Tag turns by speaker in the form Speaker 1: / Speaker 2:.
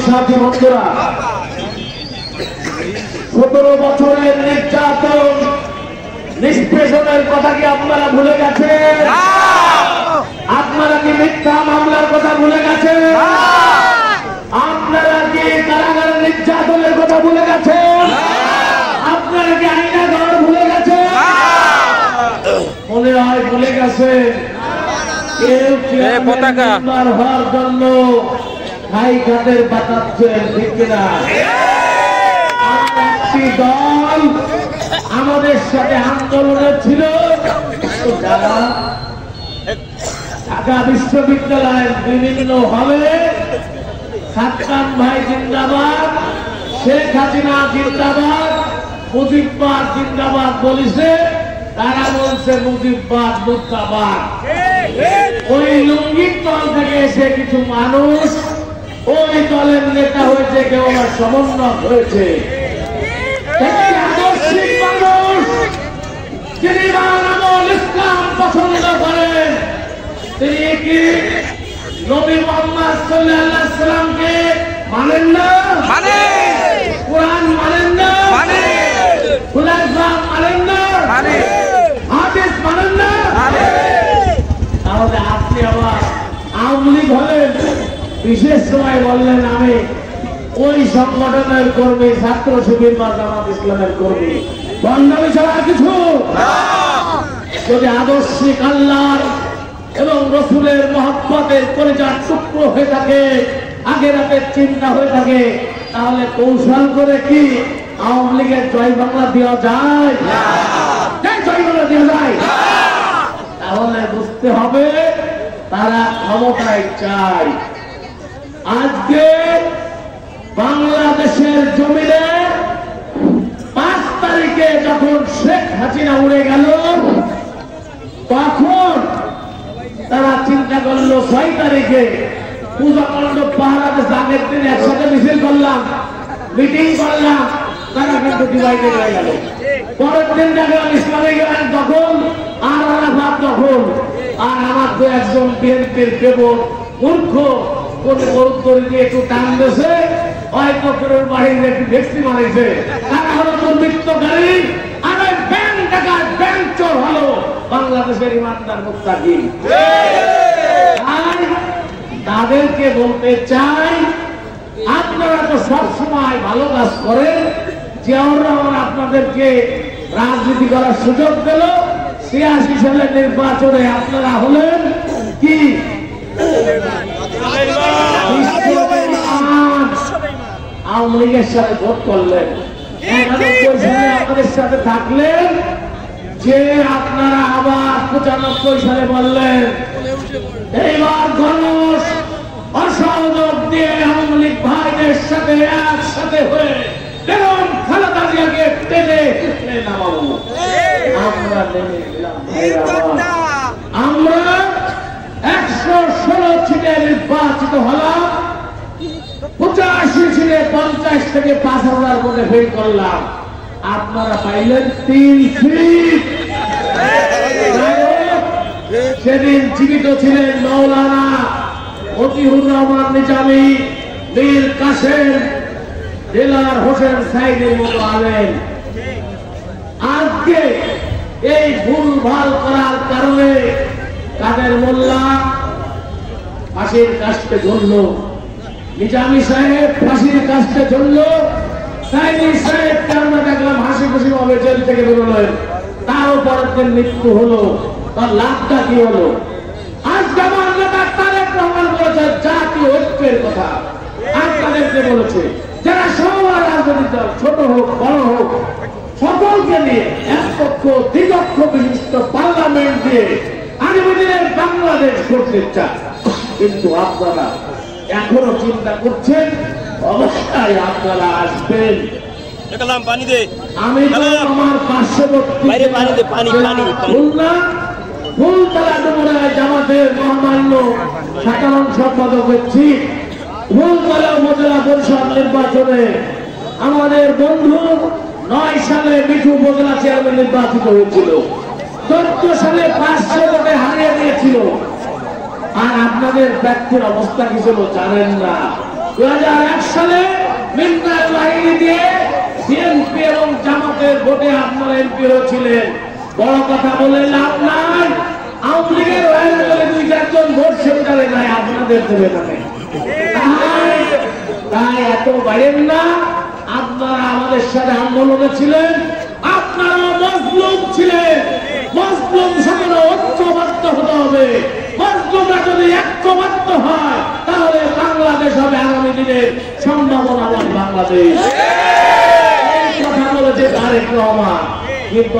Speaker 1: সাথী বন্ধুরা, 17 বছরের নির্যাতন নিষ্পেষণের কথা কি আপনারা ভুলে গেছেন? আপনারা কি মিথ্যা মামলার কথা ভুলে গেছেন? আপনারা কি কারাগারের নির্যাতনের কথা ভুলে গেছেন? আপনারা কি আইনাঘর ভুলে গেছেন? মনে হয় ভুলে গেছেন। কেউ চেয়ারম্যান হওয়ার জন্য খাই খাতের বাতাচ্ছেন, ঠিক কিনা? একটি দল আমাদের সাথে আন্দোলনে ছিল, যারা ঢাকা বিশ্ববিদ্যালয়ের বিভিন্ন হলে সাতকান ভাই জিন্দাবাদ, শেখ হাসিনা জিন্দাবাদ, মুজিববাদ জিন্দাবাদ বলেছে, তারা বলছে মুজিববাদ মুর্দাবাদ। ওই লুঙ্গির দল থেকে এসে কিছু মানুষ ওই দলের নেতা হয়েছে, কেউ আবার সমন্বয় হয়েছে। আদর্শিক মানুষ যিনি বাংলাদেশ ইসলাম পছন্দ করেন, তিনি কি নবী মুহাম্মদ সাল্লাল্লাহু আলাইহি সাল্লামকে মানেন না? কোরআন মানেন না? খুলাফা মানেন না? হাদিস মানেন না? তাহলে আপনি আবার আওয়ামী লীগ হলেন, বিশেষ সময় বললেন আমি ওই সংগঠনের কর্মী, ছাত্র শিবির বা জামাত ইসলামের কর্মী। বন্ধবী ছাড়া কিছু। যদি আদর্শিক আল্লাহর এবং রসুলের মহব্বতের কলিজার টুকরো হয়ে থাকে, আখিরাতের চিন্তা হয়ে থাকে, তাহলে কৌশল করে কি আওয়ামী লীগের জয় বাংলা দেওয়া যায়? জয় বাংলা দেওয়া যায়? তাহলে বুঝতে হবে তারা ক্ষমতায় চায়। আজকে বাংলাদেশের জমিনে 5 তারিখে যখন শেখ হাসিনা উড়ে গেল, তখন তারা চিন্তা করলো 6 তারিখে পূজা মণ্ডপ পাহারা দেশে আগের দিন একসাথে মিছিল করলাম, মিটিং করলাম, তারা কিন্তু ডিভাইডে হয়ে গেল। পরের দিন দেখলাম ইসলামে গেলেন তখন, আর আরাফাত তখন, আর আমার তো একজন বিএনপির কেবল মূর্খ কোনে গরুত্তর দিয়ে একটু টান দিয়েছে, হয়তো ফেরোর বাহিনীর একটু ভেক্সি মারিছে, তারা হলো দুর্বৃত্তকারী, আর ওই ব্যাংক টাকার ব্যাংক চোর হলো বাংলাদেশের ইমানদার মুত্তাকি। আর তাদেরকে বলতে চাই, আপনারা তো সবসময় ভালো কাজ করেন। জিয়াউর রহমান আপনাদেরকে রাজনীতি করার সুযোগ দিল, 86 সালের নির্বাচনে আপনারা হলেন কি আওয়ামী লীগের সাথে ভোট করলেন। 91 সালে আপনাদের সাথে থাকলেন, যে আপনারা আবার 95 সালে বললেন এইবার গণস অসহযোগ দিয়ে আওয়ামী লীগ ভাইদের সাথে একসাথে হয়ে বেগম খালেদা জিয়াকে টেনে নামাবো। আমরা নেমে গেলাম। আমরা 116 সিটে নির্বাচিত হলাম, 85 সিটে 50 থেকে 5,000 ভোটে ফেল করলাম। আপনারা পাইলেন 3 সিট। সেদিন জীবিত ছিলেন মাওলানা মতিউর রহমান নিজামী, মীর কাসেম, দেলার হোসেন সাইদের মতো আলেন। আজকে এই ভুল ভাল করার কারণে কাদের মোল্লা ফাঁসির কাস্টে ঝুলল, নিজামী সাহেব ফাঁসির কাস্টে ঝুলল, সাইদি সাহেব কারণে দেখলাম হাসি খুশি ভাবে জেল থেকে বেরোলেন, তারও পরের দিন মৃত্যু হলো। তার লাভটা কি হলো? আজকে আমার নেতা তারেক রহমান বলেছে জাতীয় ঐক্যের কথা, আর তাদেরকে বলেছে যারা সবার রাজনৈতিক দল, ছোট হোক বড় হোক, সকলকে নিয়ে এক পক্ষ দ্বিপক্ষ বিশিষ্ট পার্লামেন্ট দিয়ে আগামী দিনের বাংলাদেশ করতে চায়। কিন্তু আপনারা এখনো চিন্তা করছেন, অবশ্যই আপনারা আসবেন। আমি তো আমার পার্শ্ববর্তী খুলনা ফুলতলা ডুমুরায় জামাতের মহামান্য সাধারণ সম্পাদক হচ্ছি। ফুলতলা উপজেলা পরিষদ নির্বাচনে আমাদের বন্ধু 9 সালে মিঠু উপজেলা চেয়ারম্যান নির্বাচিত হয়েছিল, 14 সালে 500 ভোটে হারিয়ে দিয়েছিল। আর আপনাদের ব্যক্তির অবস্থা কি ছিল জানেন না? 2001 সালে মিলিটারি বাহিনী দিয়ে বিএনপি এবং জামাতের ভোটে আপনারা এমপি হয়েছিলেন। বড় কথা বলে লাভ নাই। আওয়ামী লীগের হয়ে গেলে 2-4 জন ভোট সেন্টারে নাই, আপনাদের দেবে না। তাই এত বাইরেন না। আপনারা আমাদের সাথে আন্দোলনে ছিলেন, আপনারা মজলুম ছিলেন। মজলুম সঙ্গে ঐক্যবদ্ধ হতে হবে। মজলুমরা যদি ঐক্যবদ্ধ হয় তাহলে বাংলাদেশ হবে আগামী দিনের সম্ভাবনাময় বাংলাদেশ। এই কথা বলেছে তারেক রহমান। কিন্তু